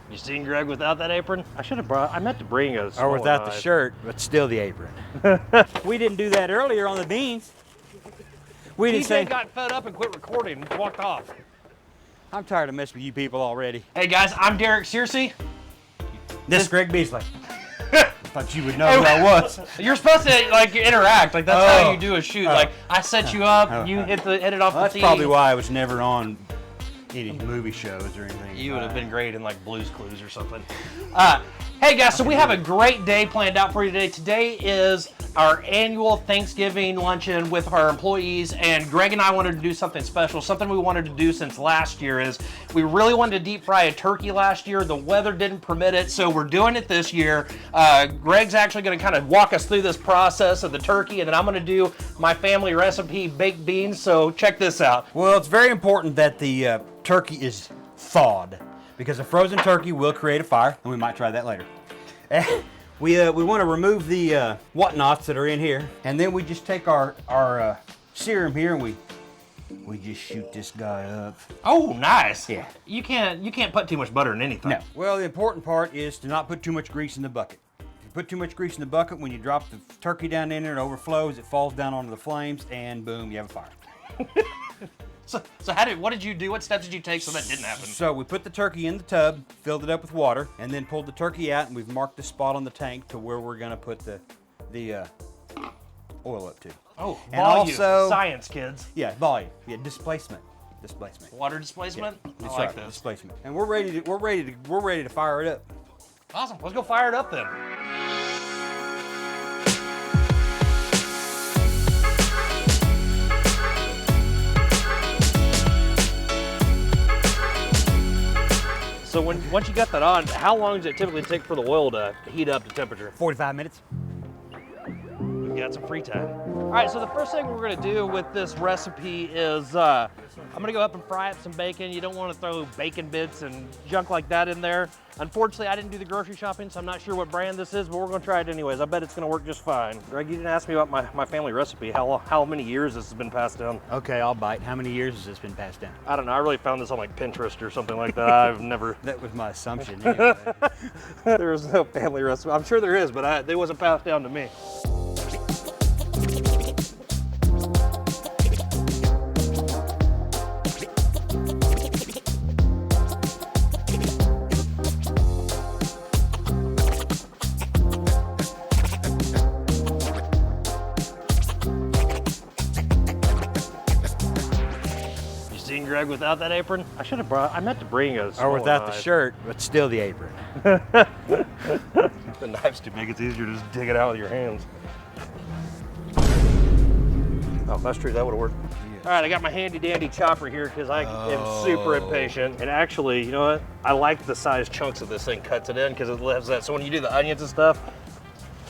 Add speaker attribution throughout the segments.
Speaker 1: You seen Greg without that apron? I meant to bring a
Speaker 2: Or without the shirt, but still the apron. We didn't do that earlier on the beans. We didn't say.
Speaker 1: got fed up and quit recording and walked off.
Speaker 2: I'm tired of messing with you people already.
Speaker 1: Hey guys, I'm Derek Searcy.
Speaker 2: This is Greg Beasley. Thought you would know who I was.
Speaker 1: You're supposed to like interact, like that's how you do a shoot. Like I set you up, you hit it off the tee.
Speaker 2: That's probably why I was never on any movie shows or anything.
Speaker 1: You would have been great in like Blue's Clues or something. Hey guys, so we have a great day planned out for you today. Today is our annual Thanksgiving luncheon with our employees, and Greg and I wanted to do something special. Something we wanted to do since last year is we really wanted to deep fry a turkey last year. The weather didn't permit it, so we're doing it this year. Greg's actually going to kind of walk us through this process of the turkey, and then I'm going to do my family recipe baked beans. So check this out.
Speaker 2: Well, it's very important that the turkey is thawed, because a frozen turkey will create a fire, and we might try that later. We want to remove the whatnots that are in here, and then we just take our serum here and we just shoot this guy up.
Speaker 1: Oh, nice.
Speaker 2: Yeah.
Speaker 1: You can't put too much butter in anything.
Speaker 2: No. Well, the important part is to not put too much grease in the bucket. If you put too much grease in the bucket, when you drop the turkey down in there, it overflows, it falls down onto the flames, and boom, you have a fire.
Speaker 1: So what did you do? What steps did you take so that didn't happen?
Speaker 2: So we put the turkey in the tub, filled it up with water, and then pulled the turkey out, and we've marked the spot on the tank to where we're gonna put the oil up to.
Speaker 1: Oh,
Speaker 2: and
Speaker 1: volume.
Speaker 2: Also
Speaker 1: Science, kids.
Speaker 2: Yeah, volume. Yeah, displacement.
Speaker 1: Water displacement.
Speaker 2: Yeah,
Speaker 1: I
Speaker 2: that's
Speaker 1: like
Speaker 2: right,
Speaker 1: this.
Speaker 2: displacement. And we're ready to fire it up.
Speaker 1: Awesome. Let's go fire it up then. So once you got that on, how long does it typically take for the oil to heat up to temperature?
Speaker 2: 45 minutes.
Speaker 1: We got some free time. All right, so the first thing we're gonna do with this recipe is I'm gonna go up and fry up some bacon. You don't wanna throw bacon bits and junk like that in there. Unfortunately, I didn't do the grocery shopping, so I'm not sure what brand this is, but we're gonna try it anyways. I bet it's gonna work just fine. Greg, you didn't ask me about my family recipe. How many years this has been passed down?
Speaker 2: Okay, I'll bite. How many years has this been passed down?
Speaker 1: I don't know, I really found this on like Pinterest or something like that. I've never.
Speaker 2: That was my assumption anyway.
Speaker 1: There was no family recipe. I'm sure there is, but it wasn't passed down to me. Greg without that apron? I meant to bring a
Speaker 2: Or without the shirt, but still the apron.
Speaker 1: The knife's too big, it's easier to just dig it out with your hands. Oh, that's true, that would've worked. Yeah. All right, I got my handy dandy chopper here because I am super impatient. And actually, you know what? I like the size chunks that this thing cuts it in because it has that. So when you do the onions and stuff,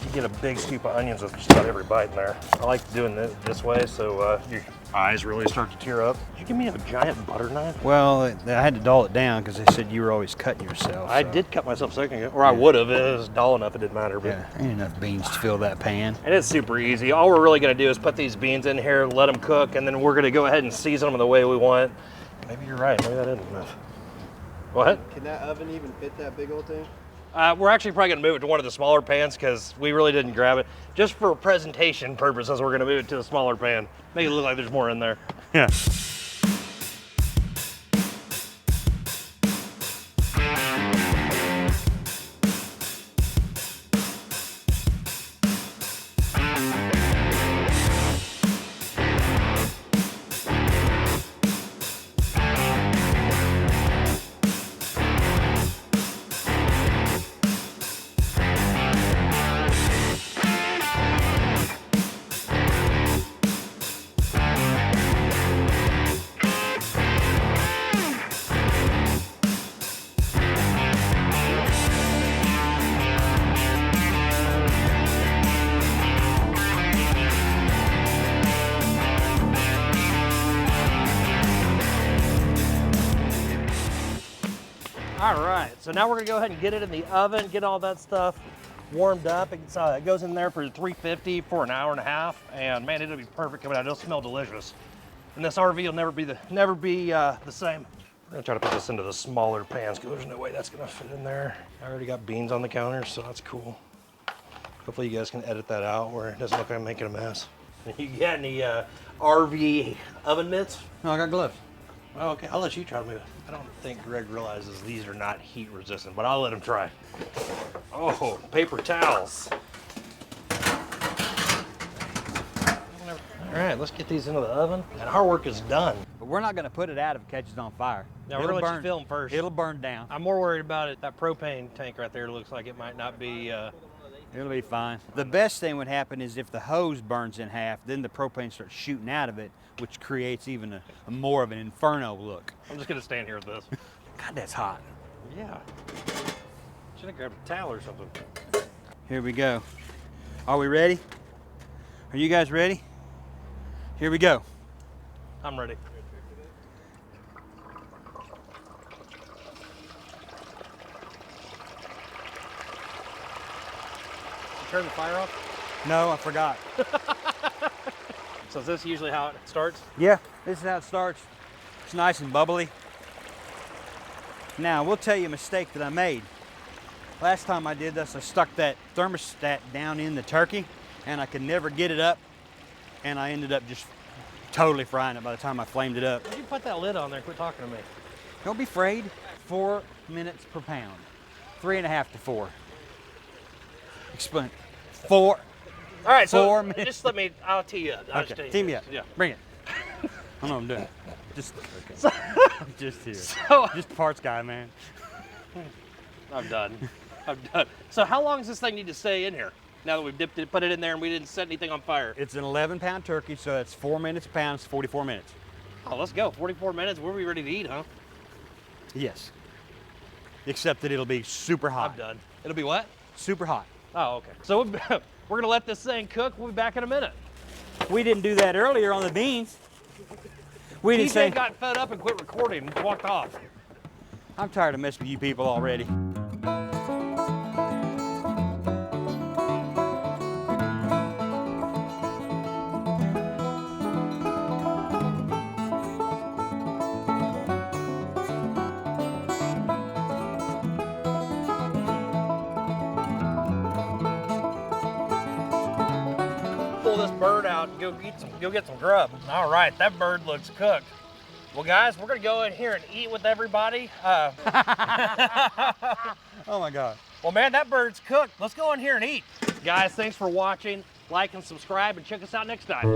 Speaker 1: you get a big scoop of onions with just about every bite in there. I like doing it this way so your eyes really start to tear up. Did you give me a giant butter knife?
Speaker 2: Well, I had to dull it down because they said you were always cutting yourself.
Speaker 1: I did cut myself a second ago, or I would have. It was dull enough, it didn't matter. But
Speaker 2: yeah, ain't enough beans to fill that pan.
Speaker 1: And it's super easy. All we're really gonna do is put these beans in here, let them cook, and then we're gonna go ahead and season them the way we want. Maybe you're right, maybe that isn't enough. What?
Speaker 3: Can that oven even fit that big old thing?
Speaker 1: We're actually probably gonna move it to one of the smaller pans because we really didn't grab it. Just for presentation purposes, we're gonna move it to the smaller pan. Make it look like there's more in there.
Speaker 2: Yeah.
Speaker 1: All right, so now we're gonna go ahead and get it in the oven, get all that stuff warmed up. It goes in there for 350 for an hour and a half, and man, it'll be perfect coming out. It'll smell delicious, and this RV will never be the same. We're gonna try to put this into the smaller pans because there's no way that's gonna fit in there. I already got beans on the counter, so that's cool. Hopefully you guys can edit that out where it doesn't look like I'm making a mess. You got any RV oven mitts?
Speaker 2: No, I got gloves.
Speaker 1: Oh, okay, I'll let you try to move it. I don't think Greg realizes these are not heat resistant, but I'll let him try. Oh, paper towels. All right, let's get these into the oven, and our work is done.
Speaker 2: But we're not going to put it out if it catches on fire.
Speaker 1: Now we're gonna let you film first.
Speaker 2: It'll burn down.
Speaker 1: I'm more worried about it. That propane tank right there looks like it might not be.
Speaker 2: It'll be fine. The best thing would happen is if the hose burns in half, then the propane starts shooting out of it, which creates even a more of an inferno look.
Speaker 1: I'm just gonna stand here with this.
Speaker 2: God, that's hot.
Speaker 1: Yeah. Should have grabbed a towel or something.
Speaker 2: Here we go. Are we ready? Are you guys ready? Here we go.
Speaker 1: I'm ready. Turn the fire off?
Speaker 2: No, I forgot.
Speaker 1: So is this usually how it starts?
Speaker 2: Yeah, this is how it starts. It's nice and bubbly. Now, we'll tell you a mistake that I made. Last time I did this, I stuck that thermostat down in the turkey and I could never get it up, and I ended up just totally frying it by the time I flamed it up.
Speaker 1: Why'd you put that lid on there? Quit talking to me.
Speaker 2: Don't be afraid. 4 minutes per pound. 3.5 to 4. Explain. 4.
Speaker 1: All right, so
Speaker 2: 4 minutes.
Speaker 1: just let me, I'll tee you up. I'll just
Speaker 2: Okay,
Speaker 1: tee
Speaker 2: team
Speaker 1: you
Speaker 2: me
Speaker 1: up.
Speaker 2: up.
Speaker 1: Yeah.
Speaker 2: Bring it. I know what I'm doing. Just, okay. I'm just here.
Speaker 1: So,
Speaker 2: Just parts guy, man.
Speaker 1: I'm done. I'm done. So how long does this thing need to stay in here? Now that we've dipped it, put it in there, and we didn't set anything on fire.
Speaker 2: It's an 11-pound turkey, so that's 4 minutes a pound, it's 44 minutes.
Speaker 1: Oh, let's go. 44 minutes. We'll be ready to eat, huh?
Speaker 2: Yes. Except that it'll be super hot.
Speaker 1: I'm done. It'll be what?
Speaker 2: Super hot.
Speaker 1: Oh, okay. So we're gonna let this thing cook. We'll be back in a minute.
Speaker 2: We didn't do that earlier on the beans. We didn't
Speaker 1: TJ
Speaker 2: say.
Speaker 1: got fed up and quit recording and walked off.
Speaker 2: I'm tired of messing with you people already.
Speaker 1: Pull this bird out and go get some grub. All right, that bird looks cooked. Well, guys, we're gonna go in here and eat with everybody.
Speaker 2: Oh my God.
Speaker 1: Well, man, that bird's cooked. Let's go in here and eat. Guys, thanks for watching. Like and subscribe, and check us out next time.